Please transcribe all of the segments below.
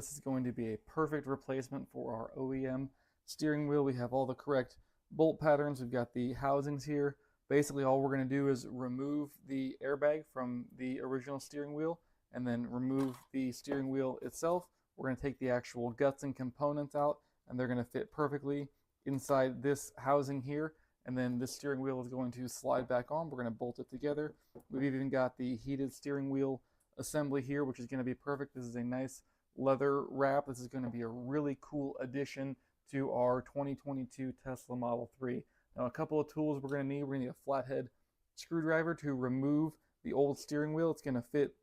This is going to be a perfect replacement for our OEM steering wheel. We have all the correct bolt patterns. We've got the housings here. Basically, all we're going to do is remove the airbag from the original steering wheel and then remove the steering wheel itself. We're going to take the actual guts and components out, and they're going to fit perfectly inside this housing here. And then this steering wheel is going to slide back on. We're going to bolt it together. We've even got the heated steering wheel assembly here, which is going to be perfect. This is a nice leather wrap. This is going to be a really cool addition to our 2022 Tesla Model 3. Now, a couple of tools we're going to need. We're going to need a flathead screwdriver to remove the old steering wheel. It's going to fit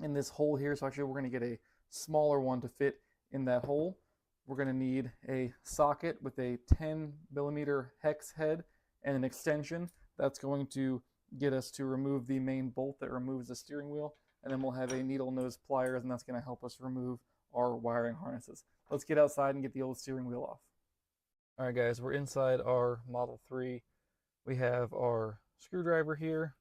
in this hole here. So actually, we're going to get a smaller one to fit in that hole. We're going to need a socket with a 10mm hex head and an extension. That's going to get us to remove the main bolt that removes the steering wheel. And then we'll have a needle nose pliers, and that's going to help us remove our wiring harnesses. Let's get outside and get the old steering wheel off. All right, guys, we're inside our Model 3. We have our screwdriver here.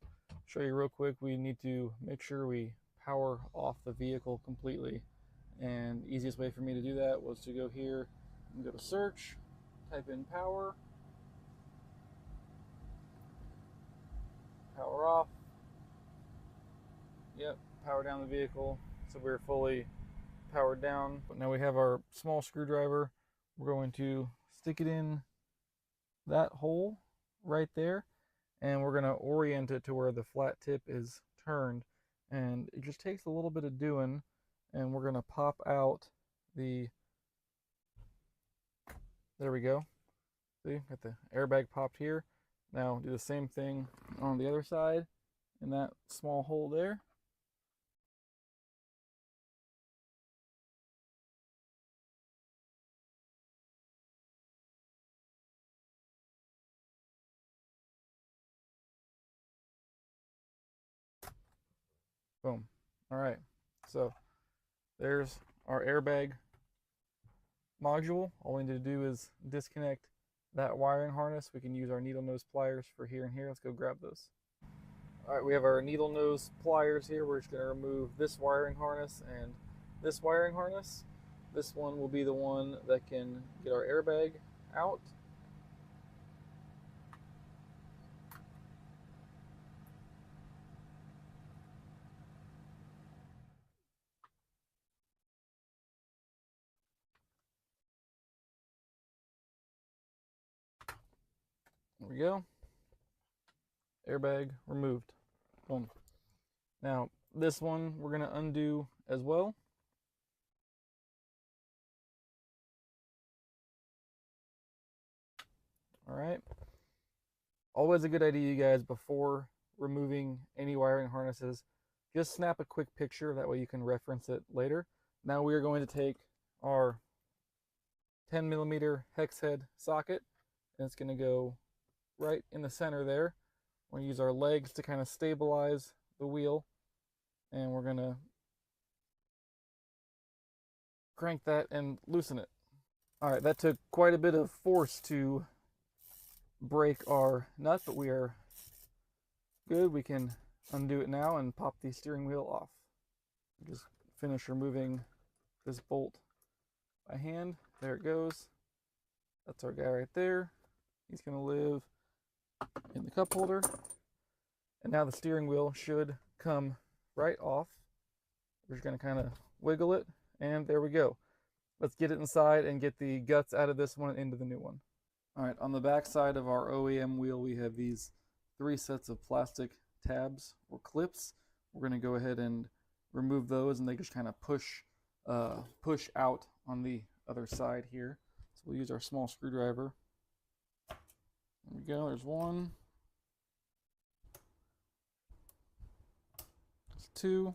Show you real quick. We need to make sure we power off the vehicle completely. And the easiest way for me to do that was to go here and go to search, type in power, power off. Yep, power down the vehicle. So we're fully powered down. But now we have our small screwdriver. We're going to stick it in that hole right there, and we're going to orient it to where the flat tip is turned. And it just takes a little bit of doing, and we're going to pop out the, there we go. See, got the airbag popped here. Now do the same thing on the other side in that small hole there. Boom. All right, so there's our airbag module. All we need to do is disconnect that wiring harness. We can use our needle nose pliers for here and here. Let's go grab those. All right, we have our needle nose pliers here. We're just going to remove this wiring harness and this wiring harness. This one will be the one that can get our airbag out. There we go. Airbag removed. Boom. Now, this one we're going to undo as well. All right. Always a good idea, you guys, before removing any wiring harnesses, just snap a quick picture. That way you can reference it later. Now we are going to take our 10mm hex head socket, and it's going to go right in the center there. We're going to use our legs to kind of stabilize the wheel, and we're going to crank that and loosen it. All right, that took quite a bit of force to break our nut, but we are good. We can undo it now and pop the steering wheel off. Just finish removing this bolt by hand. There it goes. That's our guy right there. He's going to live in the cup holder. And now the steering wheel should come right off. We're just going to kind of wiggle it, and there we go. Let's get it inside and get the guts out of this one and into the new one. All right, on the back side of our OEM wheel, we have these 3 sets of plastic tabs or clips. We're going to go ahead and remove those, and they just kind of push out on the other side here. So we'll use our small screwdriver. There we go, there's one. There's 2.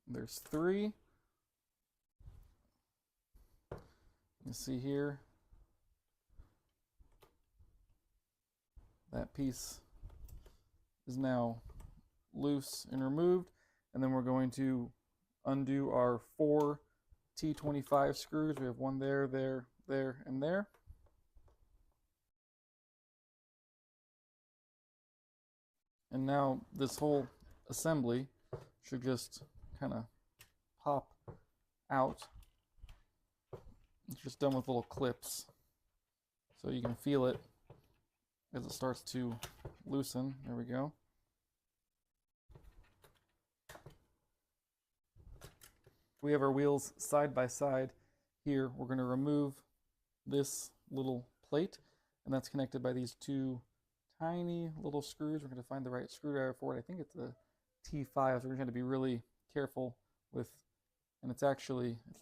There's 3. You see here, that piece is now loose and removed, and then we're going to undo our 4 T25 screws. We have one there, there, there, and there. And now this whole assembly should just kind of pop out. It's just done with little clips, so you can feel it as it starts to loosen. There we go. We have our wheels side by side. Here we're going to remove this little plate, and that's connected by these two tiny little screws. We're going to find the right screwdriver for it. I think it's a T5, so we're going to be really careful with, and it's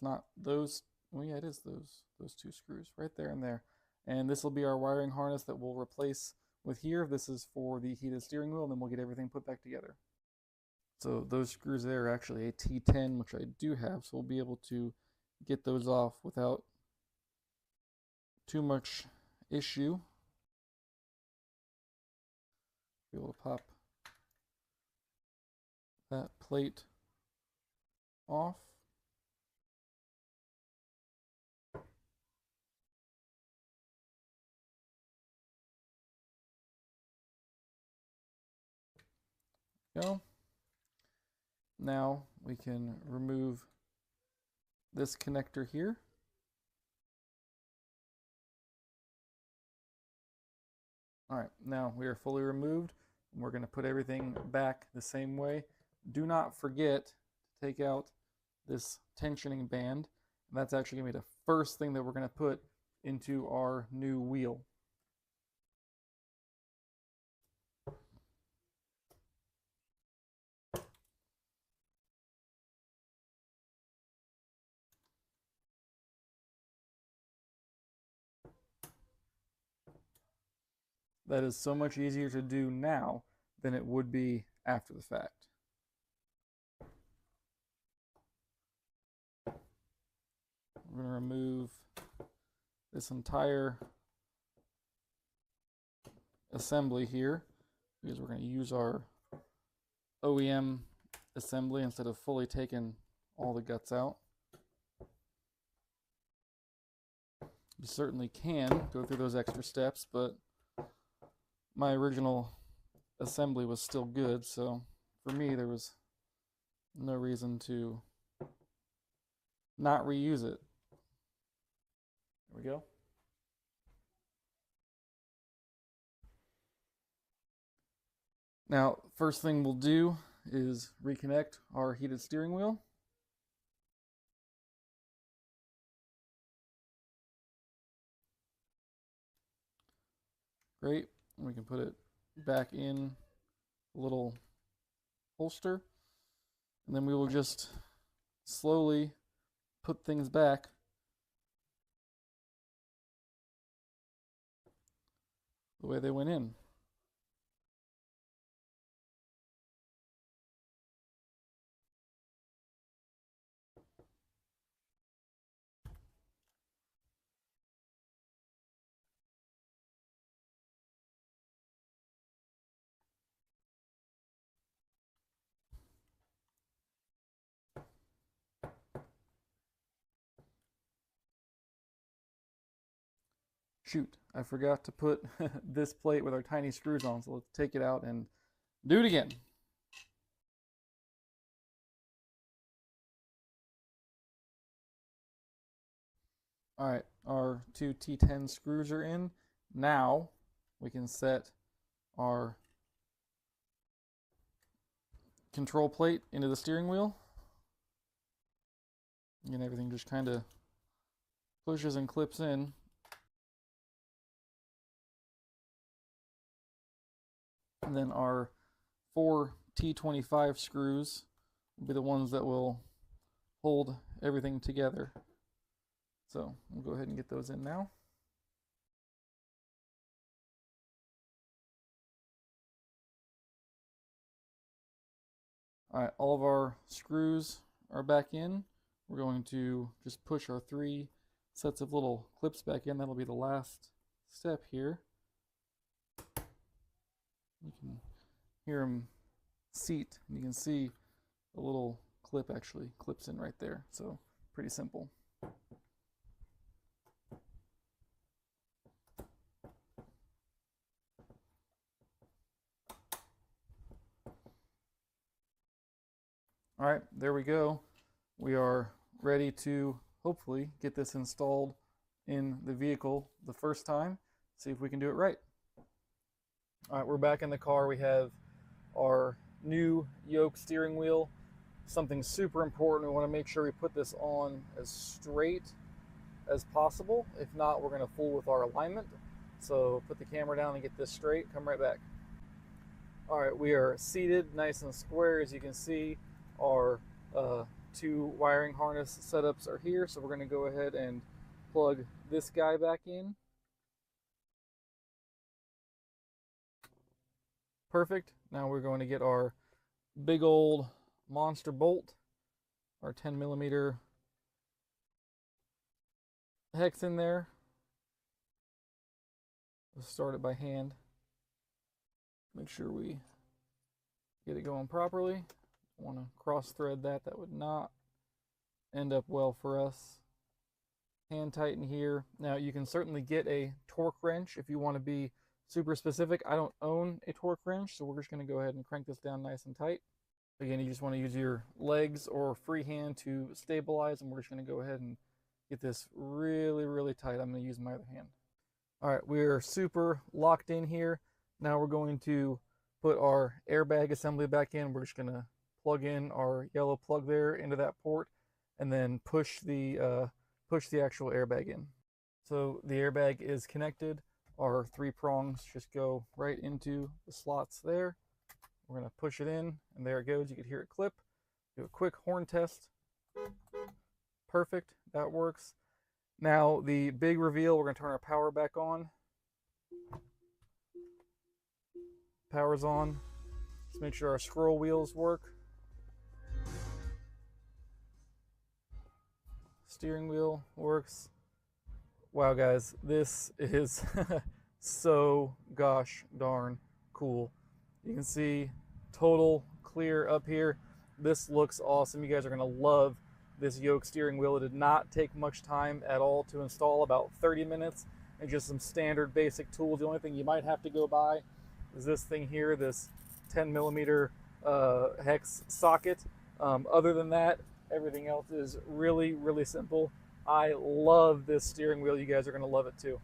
not those, well yeah, it is those two screws right there and there. And this will be our wiring harness that we'll replace with here. This is for the heated steering wheel, and then we'll get everything put back together. So those screws there are actually a T10, which I do have, so we'll be able to get those off without too much issue. Be able to pop that plate off. Go. Now we can remove this connector here. All right, now we are fully removed, and we're going to put everything back the same way. Do not forget to take out this tensioning band. That's actually going to be the first thing that we're going to put into our new wheel. That is so much easier to do now than it would be after the fact. We're going to remove this entire assembly here because we're going to use our OEM assembly instead of fully taking all the guts out. You certainly can go through those extra steps, but my original assembly was still good, so for me there was no reason to not reuse it. There we go. Now, first thing we'll do is reconnect our heated steering wheel. Great. We can put it back in a little holster, and then we will just slowly put things back the way they went in. Shoot, I forgot to put this plate with our tiny screws on, so let's take it out and do it again. All right, our two T10 screws are in. Now we can set our control plate into the steering wheel. And everything just kind of pushes and clips in. And then our 4 T25 screws will be the ones that will hold everything together. So we'll go ahead and get those in now. All right, all of our screws are back in. We're going to just push our 3 sets of little clips back in. That'll be the last step here. You can hear them seat, and you can see a little clip actually clips in right there. So pretty simple. All right, there we go. we are ready to hopefully get this installed in the vehicle the first time, see if we can do it right. All right, we're back in the car. We have our new Yoke steering wheel. Something super important, we want to make sure we put this on as straight as possible. If not, we're going to fool with our alignment. So put the camera down and get this straight. Come right back. All right, we are seated nice and square. As you can see, our two wiring harness setups are here. So we're going to go ahead and plug this guy back in. Perfect. Now we're going to get our big old monster bolt, our 10mm hex in there. Let's start it by hand. Make sure we get it going properly. Want to cross thread that. That would not end up well for us. Hand tighten here. Now you can certainly get a torque wrench if you want to be super specific. I don't own a torque wrench, so we're just going to go ahead and crank this down nice and tight. Again, you just want to use your legs or free hand to stabilize, and we're just going to go ahead and get this really, really tight. I'm going to use my other hand. All right, we're super locked in here. Now we're going to put our airbag assembly back in. We're just going to plug in our yellow plug there into that port, and then push the actual airbag in. So the airbag is connected. Our 3 prongs just go right into the slots there. We're going to push it in, and there it goes. You can hear it clip. Do a quick horn test. Perfect. That works. Now, the big reveal, we're going to turn our power back on. Power's on. Let's make sure our scroll wheels work. Steering wheel works. Wow, guys, this is so gosh darn cool. You can see total clear up here. This looks awesome. You guys are going to love this Yoke steering wheel. It did not take much time at all to install, about 30 minutes, and just some standard basic tools. The only thing you might have to go by is this thing here, this 10mm hex socket. Other than that, everything else is really, really simple. I love this steering wheel. You guys are going to love it too.